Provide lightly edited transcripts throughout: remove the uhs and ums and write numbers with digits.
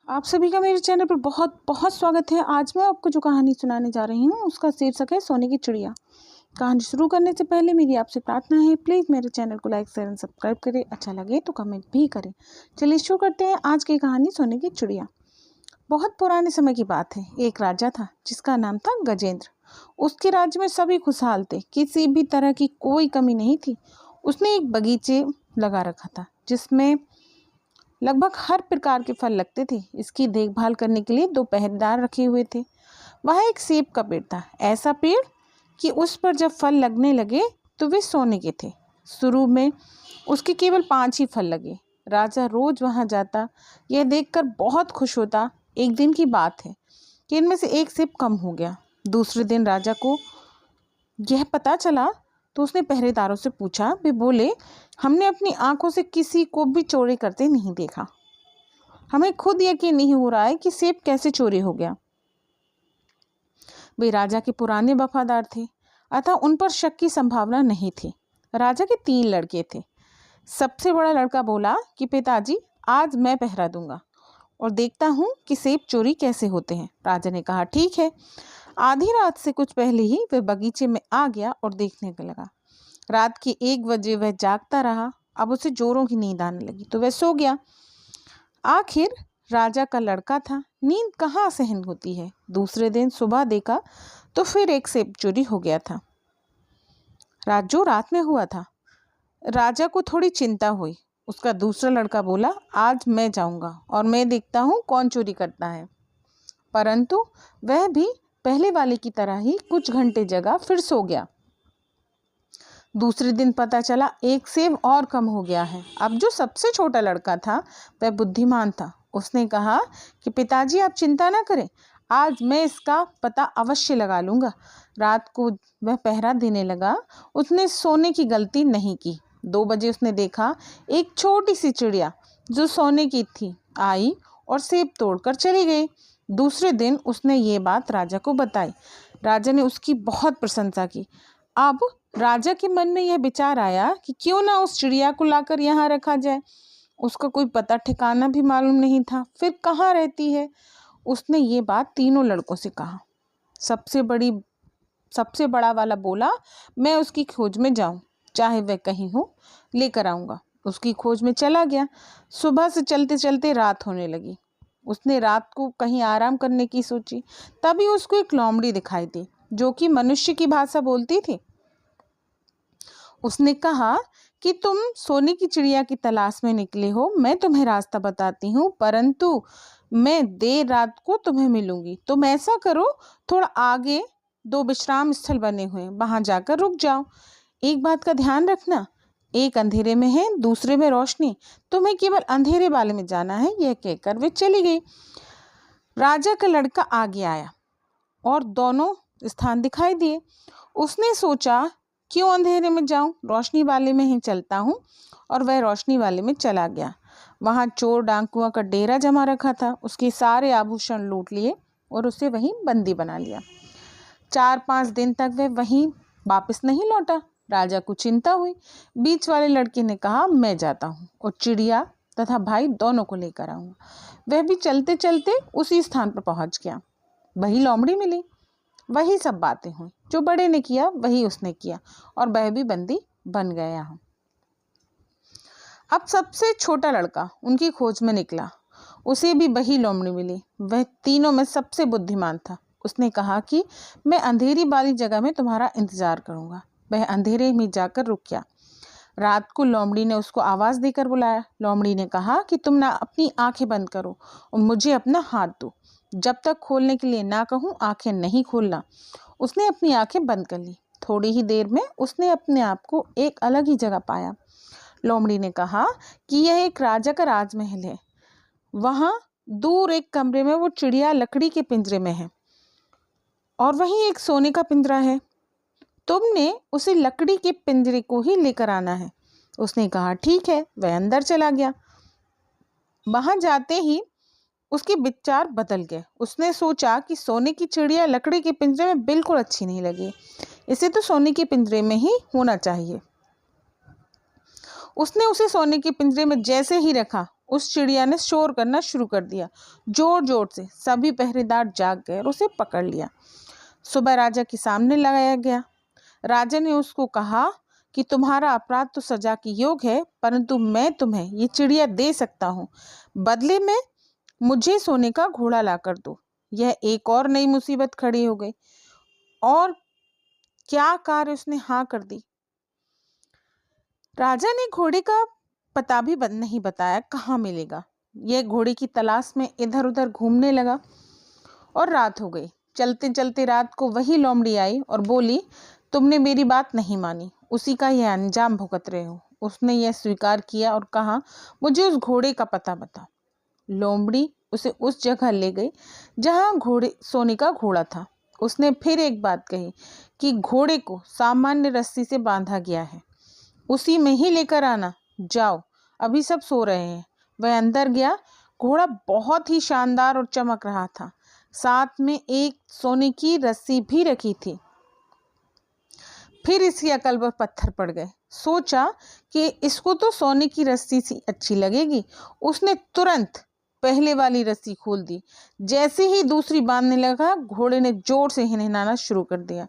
आप सभी का मेरे चैनल पर बहुत बहुत स्वागत है। आज मैं आपको जो कहानी सुनाने जा रही हूँ उसका शीर्षक है सोने की चिड़िया। कहानी शुरू करने से पहले मेरी आपसे प्रार्थना है, प्लीज़ मेरे चैनल को लाइक शेयर एंड सब्सक्राइब करें। अच्छा लगे तो कमेंट भी करें। चलिए शुरू करते हैं आज की कहानी सोने की चिड़िया। बहुत पुराने समय की बात है। एक राजा था जिसका नाम था गजेंद्र। उसके राज्य में सभी खुशहाल थे, किसी भी तरह की कोई कमी नहीं थी। उसने एक बगीचे लगा रखा था जिसमें लगभग हर प्रकार के फल लगते थे। इसकी देखभाल करने के लिए 2 पहरेदार रखे हुए थे। वहाँ एक सेब का पेड़ था, ऐसा पेड़ कि उस पर जब फल लगने लगे तो वे सोने के थे। शुरू में उसके केवल 5 ही फल लगे। राजा रोज वहाँ जाता, यह देखकर बहुत खुश होता। एक दिन की बात है कि इनमें से एक सेब कम हो गया। दूसरे दिन राजा को यह पता चला तो उसने पहरेदारों से पूछा। वे बोले, हमने अपनी आंखों से किसी को भी चोरी करते नहीं देखा। हमें खुद यकीन नहीं हो रहा है कि सेब कैसे चोरी हो गया। वे राजा के पुराने वफादार थे, अतः उन पर शक की संभावना नहीं थी। राजा के 3 लड़के थे। सबसे बड़ा लड़का बोला कि पिताजी, आज मैं पहरा दूंगा और देखता हूँ कि सेब चोरी कैसे होते हैं। राजा ने कहा, ठीक है। आधी रात से कुछ पहले ही वह बगीचे में आ गया और देखने लगा। रात के 1 बजे वह जागता रहा। अब उसे जोरों की नींद आने लगी तो वह सो गया। आखिर राजा का लड़का था, नींद कहाँ सहन होती है। दूसरे दिन सुबह देखा तो फिर एक सेब चोरी हो गया था, जो रात में हुआ था। राजा को थोड़ी चिंता हुई। उसका दूसरा लड़का बोला, आज मैं जाऊंगा और मैं देखता हूँ कौन चोरी करता है। परंतु वह भी पहले वाले की तरह ही कुछ घंटे जगा, फिर सो गया। दूसरे दिन पता चला एक सेब और कम हो गया है। अब जो सबसे छोटा लड़का था वह बुद्धिमान था। उसने कहा कि पिताजी, आप चिंता ना करें, आज मैं इसका पता अवश्य लगा लूँगा। रात को वह पहरा देने लगा। उसने सोने की गलती नहीं की। 2 बजे उसने देखा एक छोटी सी चिड़िया जो सोने की थी आई और सेब तोड़कर चली गई। दूसरे दिन उसने ये बात राजा को बताई। राजा ने उसकी बहुत प्रशंसा की। अब राजा के मन में यह विचार आया कि क्यों ना उस चिड़िया को लाकर यहाँ रखा जाए। उसका कोई पता ठिकाना भी मालूम नहीं था, फिर कहाँ रहती है। उसने ये बात तीनों लड़कों से कहा। सबसे बड़ा वाला बोला, मैं उसकी खोज में जाऊं, चाहे वह कहीं हो, लेकर आऊंगा। उसकी खोज में चला गया। सुबह से चलते चलते रात होने लगी। उसने रात को कहीं आराम करने की सोची। तभी उसको एक लोमड़ी दिखाई दी जो कि मनुष्य की भाषा बोलती थी। उसने कहा कि तुम सोने की चिड़िया की तलाश में निकले हो, मैं तुम्हें रास्ता बताती हूँ, परंतु मैं देर रात को तुम्हें मिलूंगी। तुम ऐसा करो, थोड़ा आगे 2 विश्राम स्थल बने हुए हैं, वहां जाकर रुक जाओ। एक बात का ध्यान रखना, एक अंधेरे में है, दूसरे में रोशनी। तुम्हें केवल अंधेरे वाले में जाना है। यह कहकर वे चली गई। राजा का लड़का आगे आया और दोनों स्थान दिखाई दिए। उसने सोचा, क्यों अंधेरे में जाऊं, रोशनी वाले में ही चलता हूं, और वह रोशनी वाले में चला गया। वहां चोर डाकुओं का डेरा जमा रखा था। उसके सारे आभूषण लूट लिए और उसे वहीं बंदी बना लिया। 4-5 दिन तक वह वहीं वापस नहीं लौटा। राजा को चिंता हुई। बीच वाले लड़के ने कहा, मैं जाता हूँ और चिड़िया तथा भाई दोनों को लेकर आऊंगा। वह भी चलते चलते उसी स्थान पर पहुंच गया। वही लोमड़ी मिली। वही सब बातें हुई, जो बड़े ने किया वही उसने किया और वह भी बंदी बन गया। अब सबसे छोटा लड़का उनकी खोज में निकला। उसे भी वही लोमड़ी मिली। वह तीनों में सबसे बुद्धिमान था। उसने कहा कि मैं अंधेरी वाली जगह में तुम्हारा इंतजार करूंगा। वह अंधेरे में जाकर रुक गया। रात को लोमड़ी ने उसको आवाज देकर बुलाया। लोमड़ी ने कहा कि तुम ना अपनी आंखें बंद करो और मुझे अपना हाथ दो। जब तक खोलने के लिए ना कहूँ आंखें नहीं खोलना। उसने अपनी आंखें बंद कर ली। थोड़ी ही देर में उसने अपने आप को एक अलग ही जगह पाया। लोमड़ी ने कहा कि यह एक राजा का राजमहल है। वहां दूर एक कमरे में वो चिड़िया लकड़ी के पिंजरे में है और वहीं एक सोने का पिंजरा है। तुमने उसे लकड़ी के पिंजरे को ही लेकर आना है। उसने कहा, ठीक है। वह अंदर चला गया। वहां जाते ही उसके विचार बदल गए। उसने सोचा कि सोने की चिड़िया लकड़ी के पिंजरे में बिल्कुल अच्छी नहीं लगी। इसे तो सोने के पिंजरे में ही होना चाहिए। उसने उसे सोने के पिंजरे में जैसे ही रखा, उस चिड़िया ने शोर करना शुरू कर दिया। जोर जोर से सभी पहरेदार जाग गए और उसे पकड़ लिया। सुबह राजा के सामने लगाया गया। राजा ने उसको कहा कि तुम्हारा अपराध तो सजा के योग्य है, परंतु मैं तुम्हें ये चिड़िया दे सकता हूँ। बदले में मुझे सोने का घोड़ा ला कर दो। यह एक और नई मुसीबत खड़ी हो गई। और क्या कार्य उसने हाँ कर दी। राजा ने घोड़े का पता भी नहीं बताया कहाँ मिलेगा। यह घोड़े की तलाश में इधर उधर घूमने लगा और रात हो गई। चलते चलते रात को वही लोमड़ी आई और बोली, तुमने मेरी बात नहीं मानी, उसी का यह अंजाम भुगत रहे हो। उसने यह स्वीकार किया और कहा, मुझे उस घोड़े का पता बता। लोमड़ी उसे उस जगह ले गई जहाँ सोने का घोड़ा था। उसने फिर एक बात कही कि घोड़े को सामान्य रस्सी से बांधा गया है, उसी में ही लेकर आना। जाओ, अभी सब सो रहे हैं। वह अंदर गया। घोड़ा बहुत ही शानदार और चमक रहा था। साथ में एक सोने की रस्सी भी रखी थी। फिर इसकी अकल पर पत्थर पड़ गए। सोचा कि इसको तो सोने की रस्सी सी अच्छी लगेगी। उसने तुरंत पहले वाली रस्सी खोल दी। जैसे ही दूसरी बांधने लगा, घोड़े ने जोर से हिनहिनाना शुरू कर दिया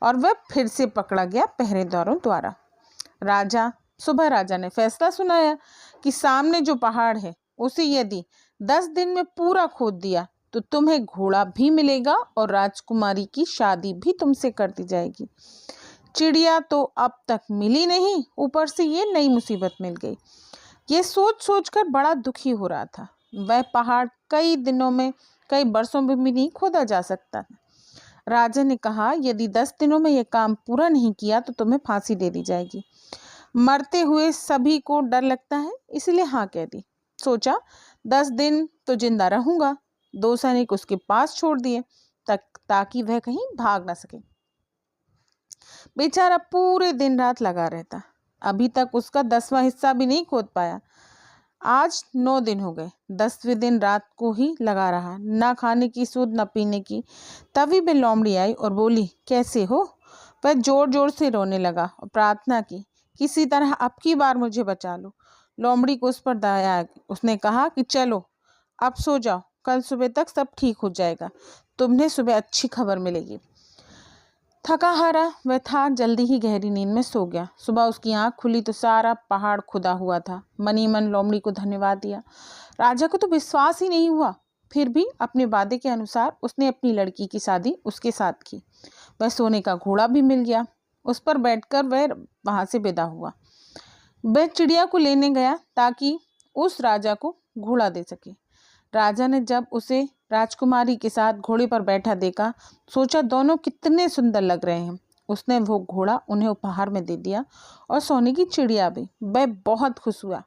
और वह फिर से पकड़ा गया पहरेदारों द्वारा। सुबह राजा ने फैसला सुनाया कि सामने जो पहाड़ है उसे यदि 10 दिन में पूरा खोद दिया तो तुम्हें घोड़ा भी मिलेगा और राजकुमारी की शादी भी तुमसे कर दी जाएगी। चिड़िया तो अब तक मिली नहीं, ऊपर से ये नई मुसीबत मिल गई। ये सोच सोच कर बड़ा दुखी हो रहा था। वह पहाड़ कई दिनों में, कई वर्षों में भी नहीं खोदा जा सकता। राजा ने कहा, यदि 10 दिनों में यह काम पूरा नहीं किया तो तुम्हें फांसी दे दी जाएगी। मरते हुए सभी को डर लगता है, इसलिए हाँ कह दी। सोचा 10 दिन तो जिंदा रहूंगा। 2 सैनिक उसके पास छोड़ दिए ताकि वह कहीं भाग ना सके। बेचारा पूरे दिन रात लगा रहता। अभी तक उसका 10वां हिस्सा भी नहीं खोद पाया। आज 9 दिन हो गए। 10वें दिन रात को ही लगा रहा, ना खाने की सूध न पीने की। तभी भी लोमड़ी आई और बोली, कैसे हो। वह जोर जोर से रोने लगा और प्रार्थना की, किसी तरह अब की बार मुझे बचा लो। लोमड़ी को उस पर दया आई। उसने कहा कि चलो अब सो जाओ, कल सुबह तक सब ठीक हो जाएगा। तुम्हें सुबह अच्छी खबर मिलेगी। थका हारा वह था, जल्दी ही गहरी नींद में सो गया। सुबह उसकी आंख खुली तो सारा पहाड़ खुदा हुआ था। मनी मन लोमड़ी को धन्यवाद दिया। राजा को तो विश्वास ही नहीं हुआ। फिर भी अपने वादे के अनुसार उसने अपनी लड़की की शादी उसके साथ की। वह सोने का घोड़ा भी मिल गया। उस पर बैठकर वह वहां से विदा हुआ। वह चिड़िया को लेने गया ताकि उस राजा को घोड़ा दे सके। राजा ने जब उसे राजकुमारी के साथ घोड़े पर बैठा देखा, सोचा दोनों कितने सुंदर लग रहे हैं। उसने वो घोड़ा उन्हें उपहार में दे दिया और सोने की चिड़िया भी। वह बहुत खुश हुआ।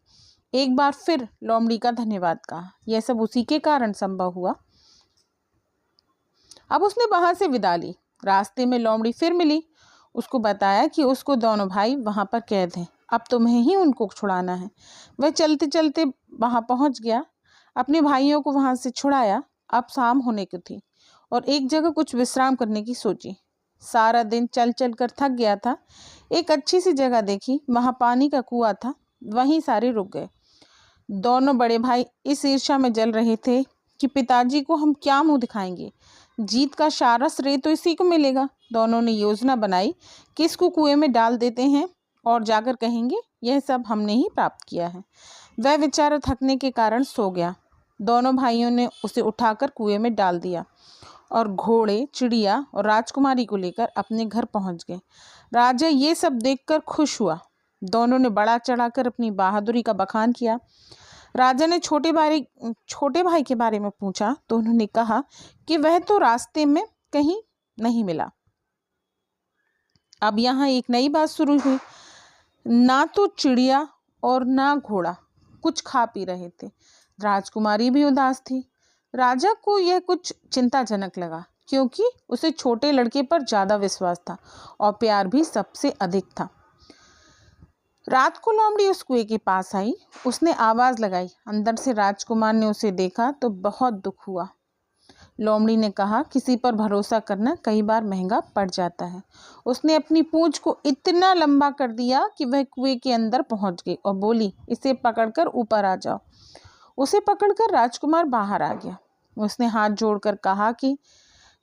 एक बार फिर लोमड़ी का धन्यवाद कहा। यह सब उसी के कारण संभव हुआ। अब उसने वहां से विदा ली। रास्ते में लोमड़ी फिर मिली। उसको बताया कि उसको दोनों भाई वहां पर कैद हैं, अब तुम्हें ही उनको छुड़ाना है। वह चलते चलते वहां पहुंच गया, अपने भाइयों को वहां से छुड़ाया। अब शाम होने को थी और एक जगह कुछ विश्राम करने की सोची। सारा दिन चल चल कर थक गया था। एक अच्छी सी जगह देखी, वहां पानी का कुआं था। वहीं सारे रुक गए। दोनों बड़े भाई इस ईर्ष्या में जल रहे थे कि पिताजी को हम क्या मुंह दिखाएंगे। जीत का सारा श्रेय तो इसी को मिलेगा। दोनों ने योजना बनाई कि इसको कुएं में डाल देते हैं और जाकर कहेंगे यह सब हमने ही प्राप्त किया है। वह बेचारा थकने के कारण सो गया। दोनों भाइयों ने उसे उठाकर कुएं में डाल दिया और घोड़े, चिड़िया और राजकुमारी को लेकर अपने घर पहुंच गए। राजा ये सब देखकर खुश हुआ। दोनों ने बड़ा चढ़ाकर अपनी बहादुरी का बखान किया। राजा ने छोटे भाई के बारे में पूछा तो उन्होंने कहा कि वह तो रास्ते में कहीं नहीं मिला। अब यहाँ एक नई बात शुरू हुई। ना तो चिड़िया और ना घोड़ा कुछ खा पी रहे थे। राजकुमारी भी उदास थी। राजा को यह कुछ चिंताजनक लगा, क्योंकि उसे छोटे लड़के पर ज्यादा विश्वास था और प्यार भी सबसे अधिक था। रात को लोमड़ी उस कुएं के पास आई। उसने आवाज लगाई। अंदर से राजकुमार ने उसे देखा तो बहुत दुख हुआ। लोमड़ी ने कहा, किसी पर भरोसा करना कई बार महंगा पड़ जाता है। उसने अपनी पूंछ को इतना लंबा कर दिया कि वह कुएं के अंदर पहुंच गई और बोली, इसे पकड़कर ऊपर आ जाओ। उसे पकड़कर राजकुमार बाहर आ गया। उसने हाथ जोड़कर कहा कि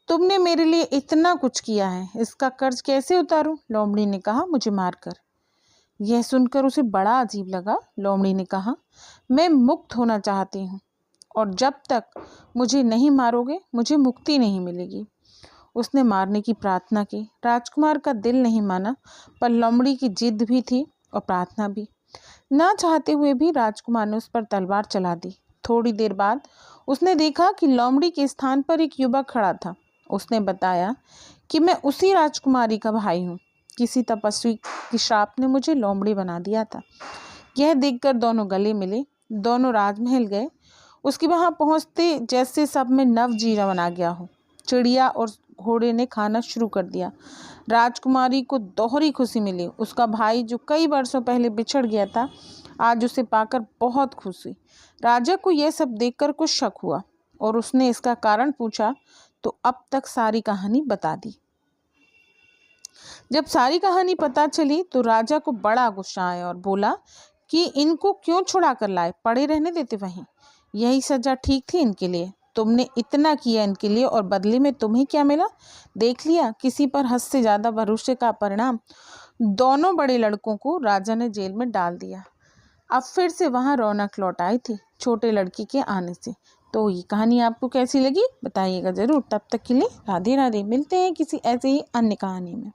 तुमने मेरे लिए इतना कुछ किया है, इसका कर्ज कैसे उतारूं? लोमड़ी ने कहा, मुझे मारकर। यह सुनकर उसे बड़ा अजीब लगा। लोमड़ी ने कहा, मैं मुक्त होना चाहती हूँ और जब तक मुझे नहीं मारोगे मुझे मुक्ति नहीं मिलेगी। उसने मारने की प्रार्थना की। राजकुमार का दिल नहीं माना, पर लोमड़ी की जिद भी थी और प्रार्थना भी। ना चाहते हुए भी राजकुमार ने उस पर तलवार चला दी। थोड़ी देर बाद उसने देखा कि लोमड़ी के स्थान पर एक युवक खड़ा था। उसने बताया कि मैं उसी राजकुमारी का भाई हूँ। किसी तपस्वी की श्राप ने मुझे लोमड़ी बना दिया था। यह देखकर दोनों गले मिले। दोनों राजमहल गए। उसके वहां पहुंचते जैसे सब में नव जीवन आ गया हो। चिड़िया और घोड़े ने खाना शुरू कर दिया। राजकुमारी को दोहरी खुशी मिली। उसका भाई जो कई वर्षों पहले बिछड़ गया था, आज उसे पाकर बहुत खुश हुई। राजा को यह सब देखकर कुछ शक हुआ और उसने इसका कारण पूछा तो अब तक सारी कहानी बता दी। जब सारी कहानी पता चली तो राजा को बड़ा गुस्सा आया और बोला कि इनको क्यों छुड़ा कर लाए, पड़े रहने देते वहीं। यही सजा ठीक थी इनके लिए। तुमने इतना किया इनके लिए और बदले में तुम्हें क्या मिला? देख लिया, किसी पर हद से ज्यादा भरोसे का परिणाम। दोनों बड़े लड़कों को राजा ने जेल में डाल दिया। अब फिर से वहां रौनक लौट आई थी छोटे लड़के के आने से। तो ये कहानी आपको कैसी लगी बताइएगा जरूर। तब तक के लिए राधे राधे। मिलते हैं किसी ऐसे ही अन्य कहानी में।